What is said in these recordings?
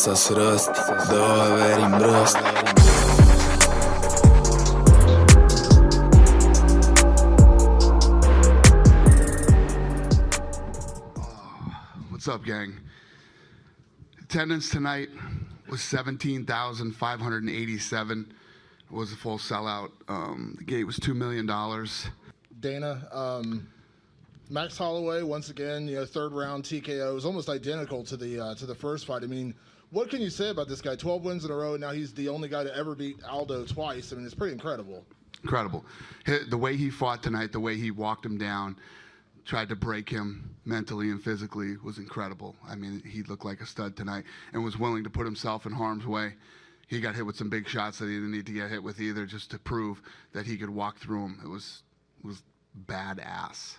Sa srăst, două veri în brăst. What's up, gang? Attendance tonight was 17,587. It was a full sellout. The gate was $2 million. Dana, Max Holloway once again, third round TKO. It was almost identical to the first fight. I mean, what can you say about this guy? 12 wins in a row. Now he's the only guy to ever beat Aldo twice. I mean, it's pretty incredible. Incredible. The way he fought tonight, the way he walked him down, tried to break him mentally and physically was incredible. I mean, he looked like a stud tonight and was willing to put himself in harm's way. He got hit with some big shots that he didn't need to get hit with either, just to prove that he could walk through them. It was badass.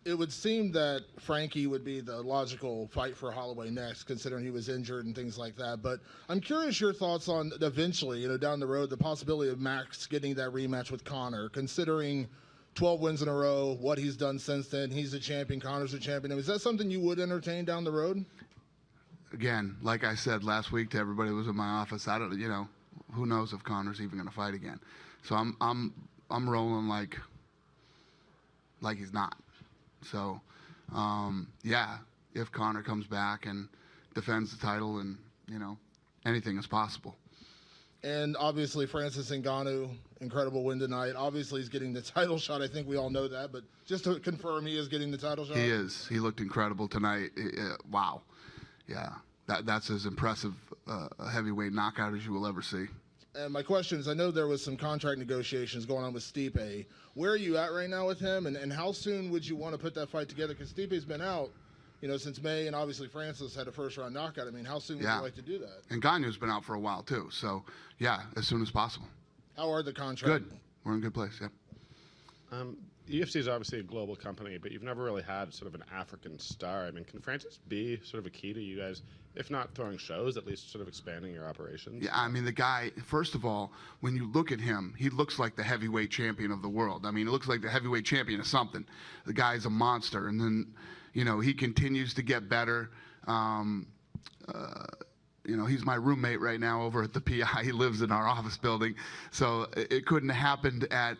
It would seem that Frankie would be the logical fight for Holloway next, considering he was injured and things like that. But I'm curious your thoughts on eventually, down the road, the possibility of Max getting that rematch with Conor, considering 12 wins in a row, what he's done since then. He's a champion, Conor's a champion. Is that something you would entertain down the road? Again, like I said last week to everybody who was in my office, I don't, who knows if Conor's even going to fight again. So I'm rolling like he's not. So, yeah, if Conor comes back and defends the title, and anything is possible. And obviously, Francis Ngannou, incredible win tonight. Obviously, he's getting the title shot. I think we all know that. But just to confirm, he is getting the title shot? He is. He looked incredible tonight. Wow. Yeah. That's as impressive a heavyweight knockout as you will ever see. And my question is, I know there was some contract negotiations going on with Stipe. Where are you at right now with him? And how soon would you want to put that fight together? Because Stipe's been out, since May, and obviously Francis had a first-round knockout. I mean, how soon would you like to do that? And Ngannou's been out for a while, too. So, yeah, as soon as possible. How are the contracts? Good. We're in a good place, yeah. UFC is obviously a global company, but you've never really had sort of an African star. I mean, can Francis be sort of a key to you guys, if not throwing shows, at least sort of expanding your operations? Yeah, I mean, the guy, first of all, when you look at him, he looks like the heavyweight champion of the world. I mean, he looks like the heavyweight champion of something. The guy's a monster. And then, he continues to get better. He's my roommate right now over at the PI. He lives in our office building. So it couldn't have happened at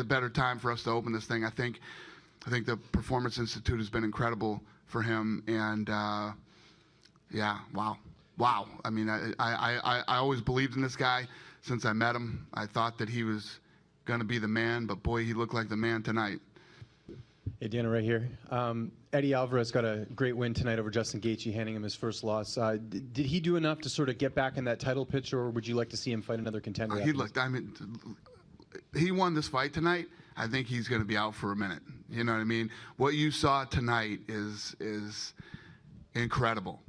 a better time for us to open this thing. I think the Performance Institute has been incredible for him. And, yeah, wow. I mean, I always believed in this guy since I met him. I thought that he was going to be the man, but boy, he looked like the man tonight. Hey, Dana, right here. Gaethje-Alvarez got a great win tonight over Justin Gaethje, handing him his first loss. Did he do enough to sort of get back in that title picture, or would you like to see him fight another contender? He won this fight tonight. I think he's going to be out for a minute. You know what I mean? What you saw tonight is incredible.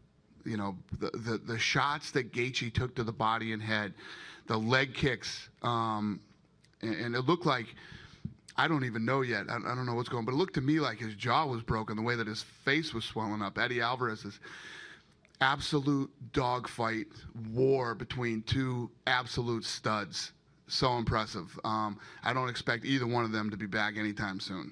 The shots that Gaethje took to the body and head, the leg kicks, and it looked like, I don't even know yet. I don't know what's going on, but it looked to me like his jaw was broken, the way that his face was swelling up. Eddie Alvarez's absolute dogfight war between two absolute studs. So impressive. I don't expect either one of them to be back anytime soon.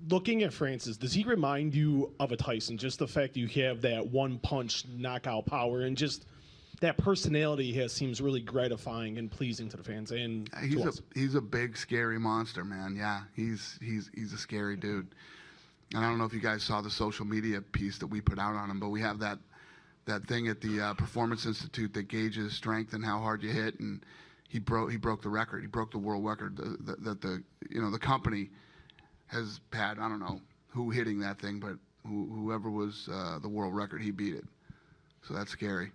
Looking at Francis, does he remind you of a Tyson? Just the fact that you have that one-punch knockout power and just that personality seems really gratifying and pleasing to the fans and to us. He's a big, scary monster, man. Yeah, he's a scary dude. And I don't know if you guys saw the social media piece that we put out on him, but we have that thing at the Performance Institute that gauges strength and how hard you hit, and he broke the record. He broke the world record that the company has had. I don't know who hitting that thing, but whoever was the world record, he beat it. So that's scary.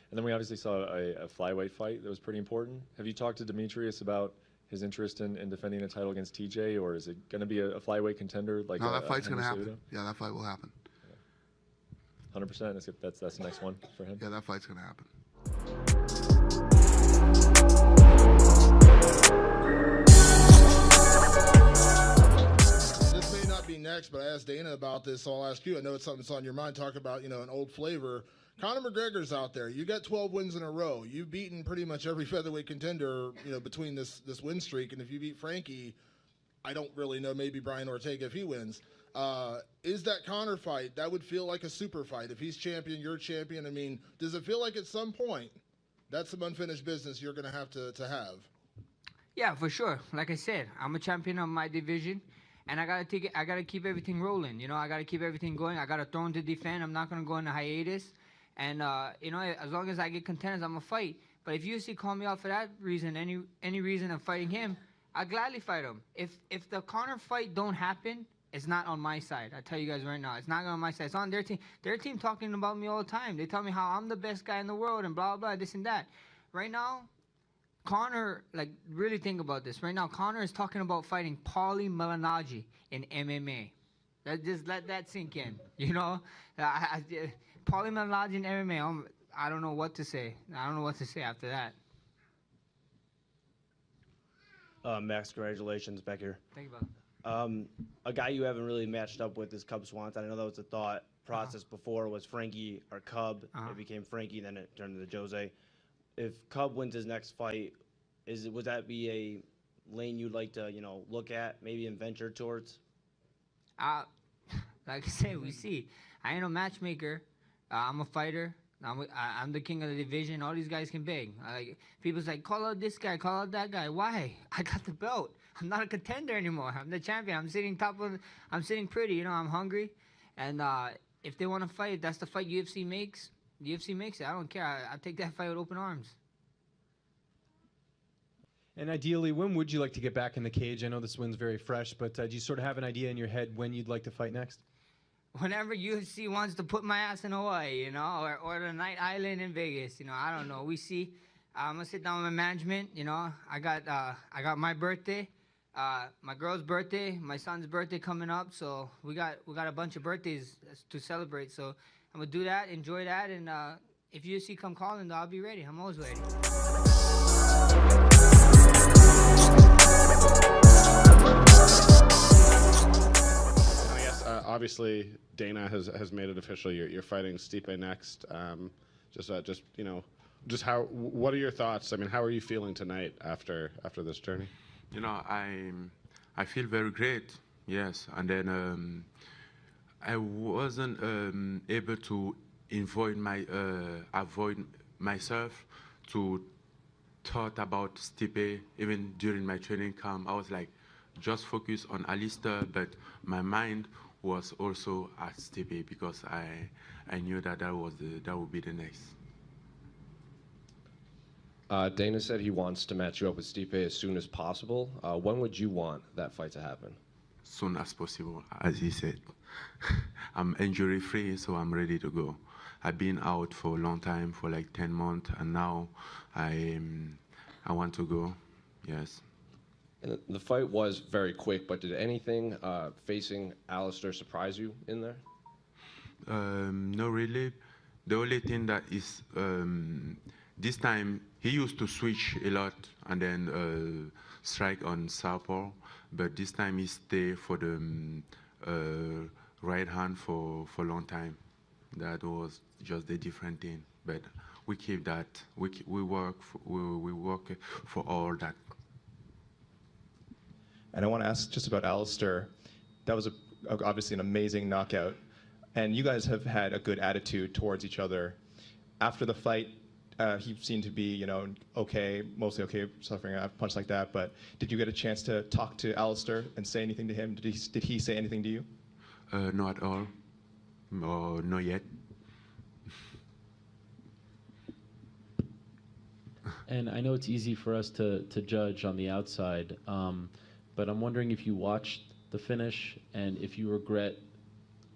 And then we obviously saw a flyweight fight that was pretty important. Have you talked to Demetrious about his interest in defending a title against TJ, or is it going to be a flyweight contender? No, that fight's going to happen. Yeah, that fight will happen. 100%. That's the next one for him. Yeah, that fight's going to happen. This may not be next, but I asked Dana about this, so I'll ask you. I know it's something that's on your mind. Talk about, an old flavor. Conor McGregor's out there. You got 12 wins in a row. You've beaten pretty much every featherweight contender, between this win streak. And if you beat Frankie, I don't really know, maybe Brian Ortega if he wins. Is that Conor fight, that would feel like a super fight. If he's champion, you're champion. I mean, does it feel like at some point that's some unfinished business you're going to have? Yeah, for sure. Like I said, I'm a champion of my division, and I gotta take it. I gotta keep everything rolling. You know, I gotta keep everything going. I got a throne to defend. I'm not gonna go into hiatus. And you know, as long as I get contenders, I'm gonna fight. But if UFC call me out for that reason, any reason of fighting him, I'll gladly fight him. If the Conor fight don't happen, it's not on my side. I tell you guys right now, it's not on my side. It's on their team. Their team talking about me all the time. They tell me how I'm the best guy in the world and blah blah this and that. Right now, Conor, like, really think about this. Right now, Conor is talking about fighting Paulie Malignaggi in MMA. Just let that sink in. You know, Paulie Malignaggi in MMA. I don't know what to say. I don't know what to say after that. Max, congratulations back here. Thank you, brother. A guy you haven't really matched up with is Cub Swanson. I know that was the thought process before was Frankie or Cub. It became Frankie, then it turned into Jose. If Cub wins his next fight, would that be a lane you'd like to, look at, maybe and venture towards? Like I said, we see. I ain't no matchmaker. I'm a fighter. I'm the king of the division. All these guys can beg. People's like, call out this guy, call out that guy. Why? I got the belt. I'm not a contender anymore. I'm the champion. I'm sitting I'm sitting pretty. You know, I'm hungry. And if they want to fight, that's the fight UFC makes. UFC makes it. I don't care. I take that fight with open arms. And ideally, when would you like to get back in the cage? I know this one's very fresh, but do you sort of have an idea in your head when you'd like to fight next? Whenever UFC wants to put my ass in Hawaii, or the Night Island in Vegas, I don't know. We see. I'm gonna sit down with my management. I got my birthday, my girl's birthday, my son's birthday coming up. So we got a bunch of birthdays to celebrate. So I'm gonna do that, enjoy that, and if UFC come calling, I'll be ready. I'm always ready. Obviously, Dana has made it official. You're fighting Stipe next. What are your thoughts? I mean, how are you feeling tonight after this journey? I feel very great. Yes, and then I wasn't able to avoid myself to thought about Stipe even during my training camp. I was like, just focus on Alistair, but my mind was also at Stipe because I knew that would be the next. Dana said he wants to match you up with Stipe as soon as possible. When would you want that fight to happen? Soon as possible, as he said. I'm injury free, so I'm ready to go. I've been out for a long time, for like 10 months, and now I want to go. Yes. And the fight was very quick, but did anything facing Alistair surprise you in there? No, really. The only thing that is this time he used to switch a lot and then strike on southpaw, but this time he stayed for the right hand for a long time. That was just a different thing, but we keep that. We work for all that. And I want to ask just about Alistair. That was obviously an amazing knockout, and you guys have had a good attitude towards each other. After the fight, he seemed to be, okay, mostly okay, suffering a punch like that. But did you get a chance to talk to Alistair and say anything to him? Did he say anything to you? Not at all. Not yet. And I know it's easy for us to judge on the outside, but I'm wondering if you watched the finish and if you regret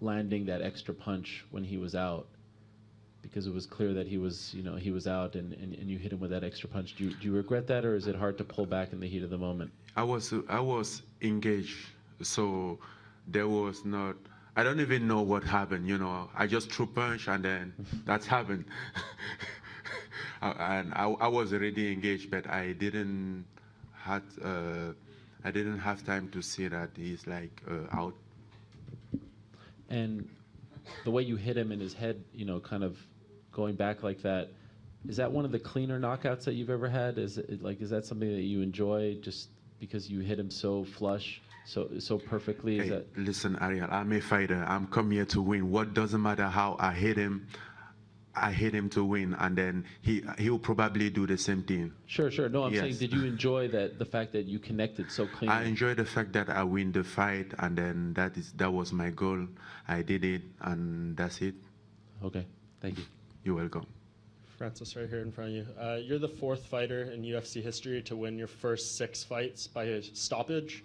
landing that extra punch when he was out, because it was clear that he was out and you hit him with that extra punch. Do you regret that, or is it hard to pull back in the heat of the moment? I was engaged, so there was not. I don't even know what happened. I just threw punch and then that's happened. And I was already engaged, but I didn't have time to see that he's out. And the way you hit him in his head, kind of going back like that, is that one of the cleaner knockouts that you've ever had? Is that something that you enjoy just because you hit him so flush, so perfectly? Is Hey, that listen, Ariel, I'm a fighter. I'm come here to win. What doesn't matter how I hit him to win, and then he'll probably do the same thing. sure? No, I'm saying, Yes. did you enjoy the fact that you connected so cleanly? I enjoy the fact that I win the fight, and then that was my goal. I did it, and that's it. Okay, thank you. You're welcome. Francis, right here in front of you. You're the fourth fighter in UFC history to win your first 6 fights by a stoppage.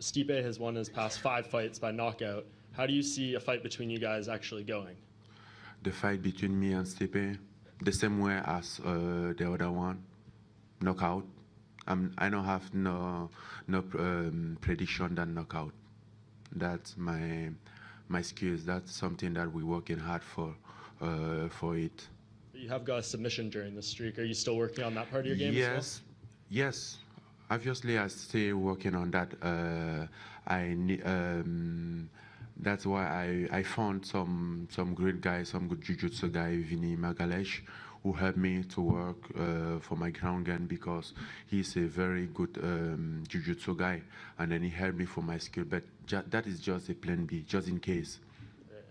Stipe has won his past 5 fights by knockout. How do you see a fight between you guys actually going? The fight between me and Stipe, the same way as the other one, knockout. I don't have no prediction than knockout. That's my skills. That's something that we're working hard for it. You have got a submission during the streak. Are you still working on that part of your game as well? Yes. Obviously, I still working on that. That's why I found some great guys, some good jiu-jitsu guy, Vinny Magalesh, who helped me to work for my ground game because he's a very good jiu-jitsu guy, and then he helped me for my skill. But that is just a plan B, just in case.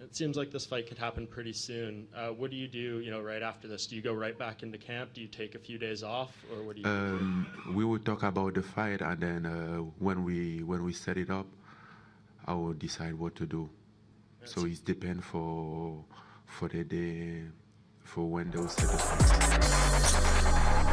It seems like this fight could happen pretty soon. What do you do, right after this? Do you go right back into camp? Do you take a few days off, or what do you do? We will talk about the fight, and then when we set it up, I will decide what to do. So it depends for the day, for when they will set the fight.